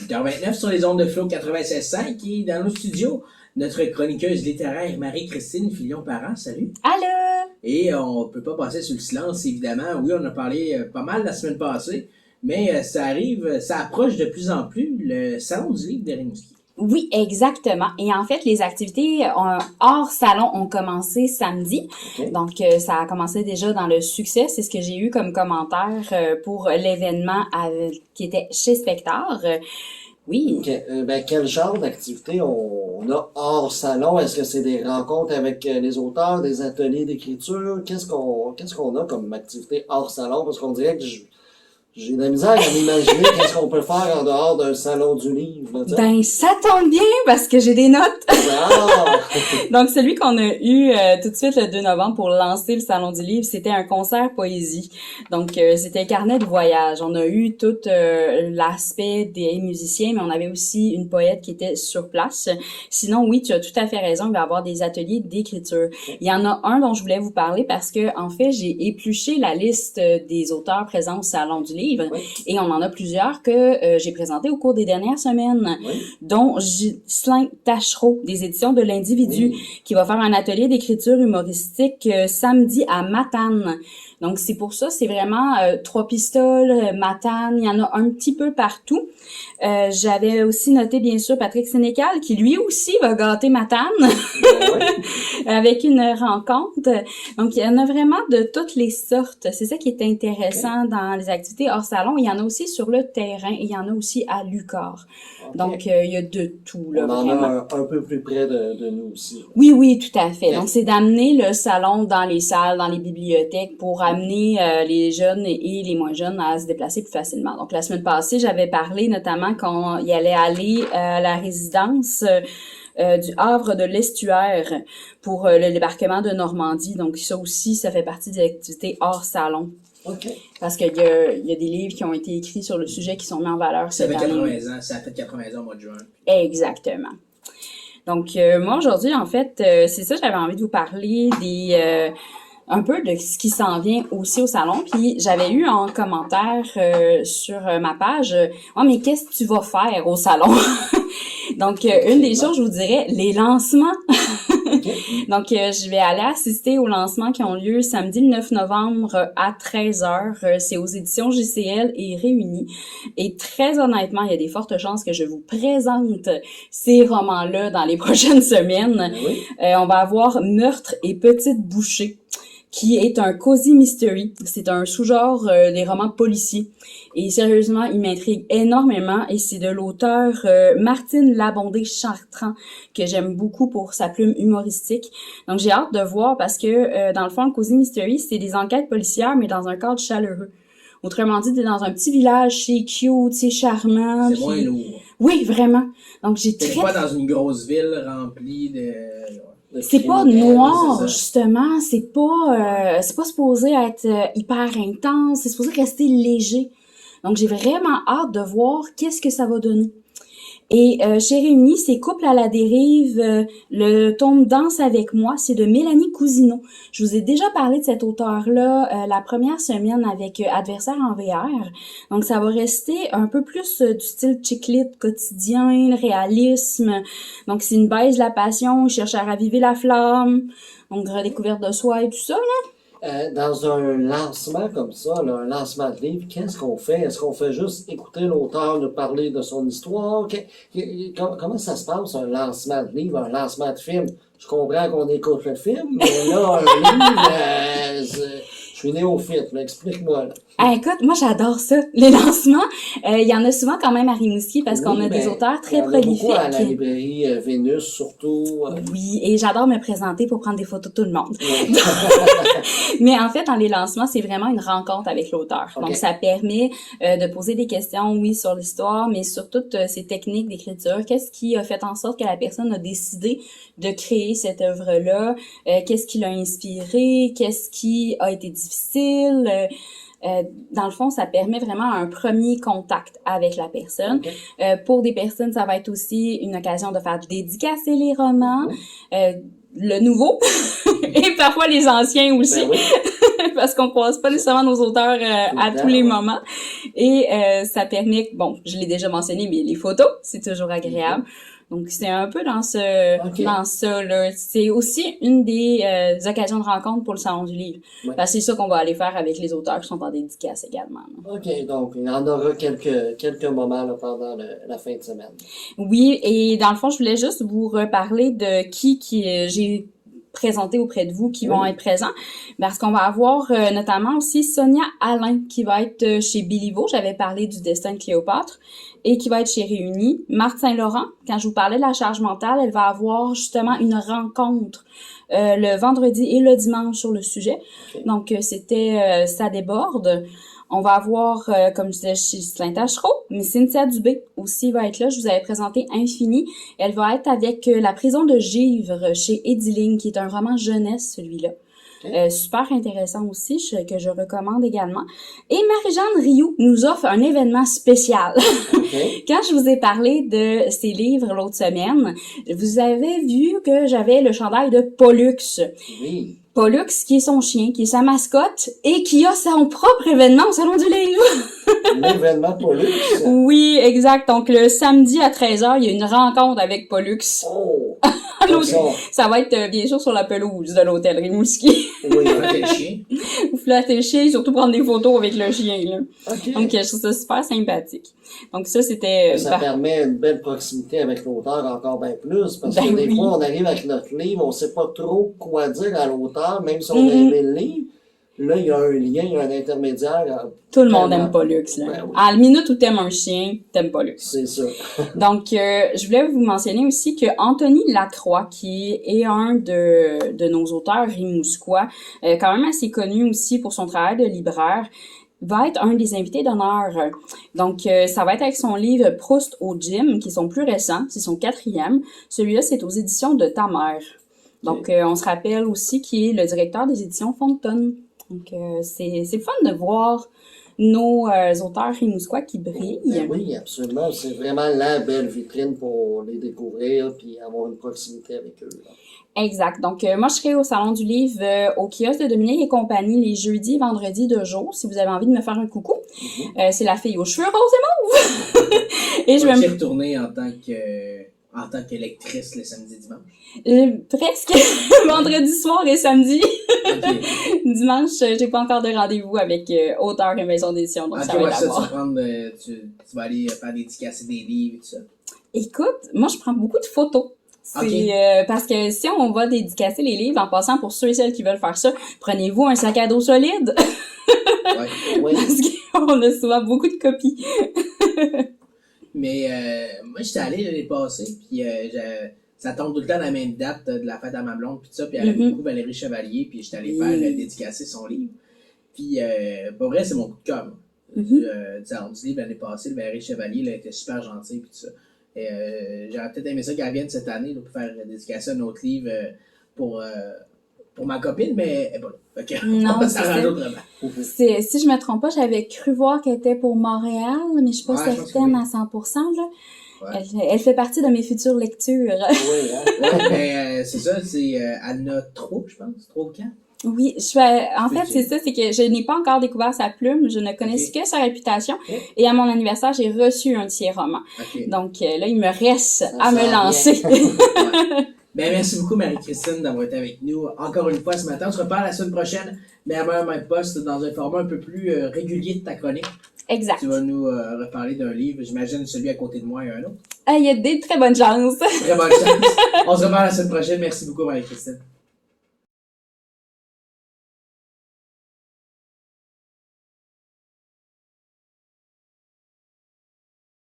8h29 sur les ondes de Flow 96.5 et dans nos studios, notre chroniqueuse littéraire Marie-Christine Filion-Parent. Salut! Allô! Et on peut pas passer sur le silence, évidemment. Oui, on a parlé pas mal la semaine passée, mais ça arrive, ça approche de plus en plus le Salon du livre de Rimouski. Oui, exactement. Et en fait, les activités hors salon ont commencé samedi. Okay. Donc, ça a commencé déjà dans le succès. C'est ce que j'ai eu comme commentaire pour l'événement qui était chez Spectar. Oui. Okay. Quel genre d'activité on a hors salon? Est-ce que c'est des rencontres avec les auteurs, des ateliers d'écriture? Qu'est-ce qu'on a comme activité hors salon? Parce qu'on dirait que j'ai de la misère à m'imaginer qu'est-ce qu'on peut faire en dehors d'un salon du livre. Là, ben, ça tombe bien parce que j'ai des notes. Ah! Donc, celui qu'on a eu tout de suite le 2 novembre pour lancer le Salon du livre, c'était un concert poésie. Donc, c'était un carnet de voyage. On a eu tout l'aspect des musiciens, mais on avait aussi une poète qui était sur place. Sinon, oui, tu as tout à fait raison, il va y avoir des ateliers d'écriture. Il y en a un dont je voulais vous parler parce que, en fait, j'ai épluché la liste des auteurs présents au Salon du livre. Oui. Et on en a plusieurs que j'ai présentés au cours des dernières semaines, Oui. dont Ghislain Tachereau, des éditions de l'Individu, Oui. qui va faire un atelier d'écriture humoristique samedi à Matane. Donc, c'est pour ça, c'est vraiment Trois-Pistoles, Matane, il y en a un petit peu partout. J'avais aussi noté, bien sûr, Patrick Sénécal, qui lui aussi va gâter Matane avec une rencontre. Donc, il y en a vraiment de toutes les sortes. C'est ça qui est intéressant dans les activités hors salon. Il y en a aussi sur le terrain et il y en a aussi à Lucar. Okay. Donc, il y a de tout, là, on en vraiment. a un peu plus près de nous aussi. Oui, oui, tout à fait. Okay. Donc, c'est d'amener le salon dans les salles, dans les bibliothèques pour amener les jeunes et les moins jeunes à se déplacer plus facilement. Donc, la semaine passée, j'avais parlé notamment qu'on y allait aller à la résidence du Havre de l'Estuaire pour le débarquement de Normandie. Donc, ça aussi, ça fait partie des activités hors salon. OK. Parce qu'il y a des livres qui ont été écrits sur le sujet qui sont mis en valeur Ça cette fait année. 80 ans, ça a fait 80 ans au mois de juin. Exactement. Donc, moi, aujourd'hui, en fait, c'est ça, j'avais envie de vous parler des un peu de ce qui s'en vient aussi au salon. Puis, j'avais eu en commentaire sur ma page, « Oh, mais qu'est-ce que tu vas faire au salon? » Donc, une des choses, je vous dirais, les lancements. Okay. Donc, je vais aller assister aux lancements qui ont lieu samedi le 9 novembre à 13h. C'est aux éditions JCL et Réunis. Et très honnêtement, il y a des fortes chances que je vous présente ces romans-là dans les prochaines semaines. Oui. On va avoir Meurtre et Petite Bouchée, qui est un cozy mystery. C'est un sous-genre des romans policiers. Et sérieusement, il m'intrigue énormément et c'est de l'auteur Martine Labondé-Chartrand que j'aime beaucoup pour sa plume humoristique. Donc, j'ai hâte de voir parce que, dans le fond, le cozy mystery, c'est des enquêtes policières, mais dans un cadre chaleureux. Autrement dit, t'es dans un petit village, c'est cute, c'est charmant. C'est moins lourd. Oui, vraiment. Donc, j'ai T'es pas dans une grosse ville remplie de... C'est pas noir, justement. C'est pas supposé être hyper intense. C'est supposé rester léger. Donc, j'ai vraiment hâte de voir qu'est-ce que ça va donner. Et chez Réunis, c'est Couple à la dérive, le tome Danse avec moi, c'est de Mélanie Cousineau. Je vous ai déjà parlé de cet auteur-là la première semaine avec Adversaire en VR. Donc, ça va rester un peu plus du style chick-lit quotidien, le réalisme. Donc, c'est une baisse de la passion, cherche à raviver la flamme. Donc, redécouverte de soi et tout ça, là. Dans un lancement comme ça, là, un lancement de livre, qu'est-ce qu'on fait? Est-ce qu'on fait juste écouter l'auteur nous parler de son histoire? Comment ça se passe, un lancement de livre, un lancement de film? Je comprends qu'on écoute le film, mais là, un livre, je suis néophyte, mais explique-moi. Là. Écoute, moi j'adore ça, les lancements. Il y en a souvent quand même à Rimouski parce qu'on a des auteurs très prolifiques. Beaucoup à la librairie Vénus, surtout. Oui, et j'adore me présenter pour prendre des photos de tout le monde. Mais en fait, dans les lancements, c'est vraiment une rencontre avec l'auteur. Okay. Donc, ça permet de poser des questions, oui, sur l'histoire, mais sur toutes ces techniques d'écriture. Qu'est-ce qui a fait en sorte que la personne a décidé de créer cette œuvre-là? Qu'est-ce qui l'a inspiré? Qu'est-ce qui a été difficile? Dans le fond, ça permet vraiment un premier contact avec la personne. Okay. Pour des personnes, ça va être aussi une occasion de faire dédicacer les romans, le nouveau et parfois les anciens aussi. Ben oui. parce qu'on croise pas nécessairement nos auteurs à tous les moments. Et ça permet, bon, je l'ai déjà mentionné, mais les photos, c'est toujours agréable. Donc, c'est un peu dans ça, là. C'est aussi une des occasions de rencontre pour le Salon du Livre. Ouais. Parce que c'est ça qu'on va aller faire avec les auteurs qui sont en dédicace également. Là. OK, donc il y en aura quelques moments là, pendant la fin de semaine. Oui, et dans le fond, je voulais juste vous reparler de qui j'ai présenté auprès de vous qui vont être présents. Parce qu'on va avoir notamment aussi Sonia Alain qui va être chez Béliveau. J'avais parlé du Destin de Cléopâtre. Et qui va être chez Réunis. Marthe Saint-Laurent, quand je vous parlais de la charge mentale, elle va avoir justement une rencontre le vendredi et le dimanche sur le sujet. Okay. Donc, c'était ça déborde. On va avoir, comme je disais, chez Ghislain Tachereau, mais Cynthia Dubé aussi va être là. Je vous avais présenté Infini. Elle va être avec La prison de Givre chez Ediling, qui est un roman jeunesse, celui-là. Super intéressant aussi, que je recommande également. Et Marie-Jeanne Rioux nous offre un événement spécial. Okay. Quand je vous ai parlé de ses livres l'autre semaine, vous avez vu que j'avais le chandail de Pollux. Oui. Pollux, qui est son chien, qui est sa mascotte, et qui a son propre événement au Salon du Livre. L'événement Pollux? Oui, exact. Donc, le samedi à 13h, il y a une rencontre avec Pollux. Oh! Ça va être, bien sûr, sur la pelouse de l'hôtel Rimouski. Oui, flatter le chien. Vous flatter le chien et surtout prendre des photos avec le chien, là. Okay. Donc, je trouve ça super sympathique. Donc, ça, c'était... Ça permet une belle proximité avec l'auteur encore bien plus, parce que des fois, on arrive avec notre livre, on sait pas trop quoi dire à l'auteur, même si on a aimé le livre. Là, il y a un lien, il y a un intermédiaire. Tout le monde aime Pollux, là. Ben oui. À la minute où t'aimes un chien, t'aimes Pollux. C'est ça. Donc, je voulais vous mentionner aussi que Anthony Lacroix, qui est un de nos auteurs rimouskois, quand même assez connu aussi pour son travail de libraire, va être un des invités d'honneur. Donc, ça va être avec son livre Proust au gym, qui est son plus récent, c'est son 4e. Celui-là, c'est aux éditions de Ta Mère. Donc, on se rappelle aussi qu'il est le directeur des éditions Fontaine. Donc, c'est le fun de voir nos auteurs rimouskois qui brillent. Ben oui, absolument. C'est vraiment la belle vitrine pour les découvrir puis avoir une proximité avec eux. Là. Exact. Donc, moi, je serai au Salon du Livre au kiosque de Dominique et compagnie les jeudis et vendredis de jour, si vous avez envie de me faire un coucou. C'est la fille aux cheveux roses et mauves. Et je vais me retourner en tant qu'électrice le samedi dimanche. Presque. Vendredi soir et samedi. Okay. Dimanche, j'ai pas encore de rendez-vous avec auteur et maison d'édition, donc ça va être à voir. Tu vas aller faire dédicacer des livres et tout ça. Écoute, moi, je prends beaucoup de photos. Parce que si on va dédicacer les livres, en passant pour ceux et celles qui veulent faire ça, prenez-vous un sac à dos solide. Ouais. Parce qu'on a souvent beaucoup de copies. Mais moi, j'étais allé l'année passée, puis ça tombe tout le temps à la même date de la fête à ma blonde, puis tout ça, puis elle aime beaucoup Valérie Chevalier, puis j'étais allé faire dédicacer son livre. Puis, pour vrai, c'est mon coup de cœur. Du Salon du Livre l'année passée, le Valérie Chevalier, elle était super gentille, puis tout ça. Et j'aurais peut-être aimé ça qu'elle vienne cette année là, pour faire dédicacer un autre livre pour ma copine, mais elle est pas là. Okay. Non, ça s'arrange autrement. Si je me trompe pas, j'avais cru voir qu'elle était pour Montréal, mais je suis pas certaine à 100%. Là. Ouais. Elle fait partie de mes futures lectures. Oui, hein? Mais c'est ça, c'est Anna 3, je pense, 3 ou 4. Oui, en fait, c'est ça, c'est que je n'ai pas encore découvert sa plume, je ne connaissais que sa réputation, et à mon anniversaire, j'ai reçu un de ses romans. Donc là, il me reste à me lancer. Ben, merci beaucoup, Marie-Christine, d'avoir été avec nous encore une fois ce matin. On se reparle la semaine prochaine, mais à même poste, dans un format un peu plus régulier de ta chronique. Exact. Tu vas nous reparler d'un livre, j'imagine celui à côté de moi et un autre. Il y a des très bonnes chances. Très bonnes chances. On se reparle la semaine prochaine. Merci beaucoup, Marie-Christine.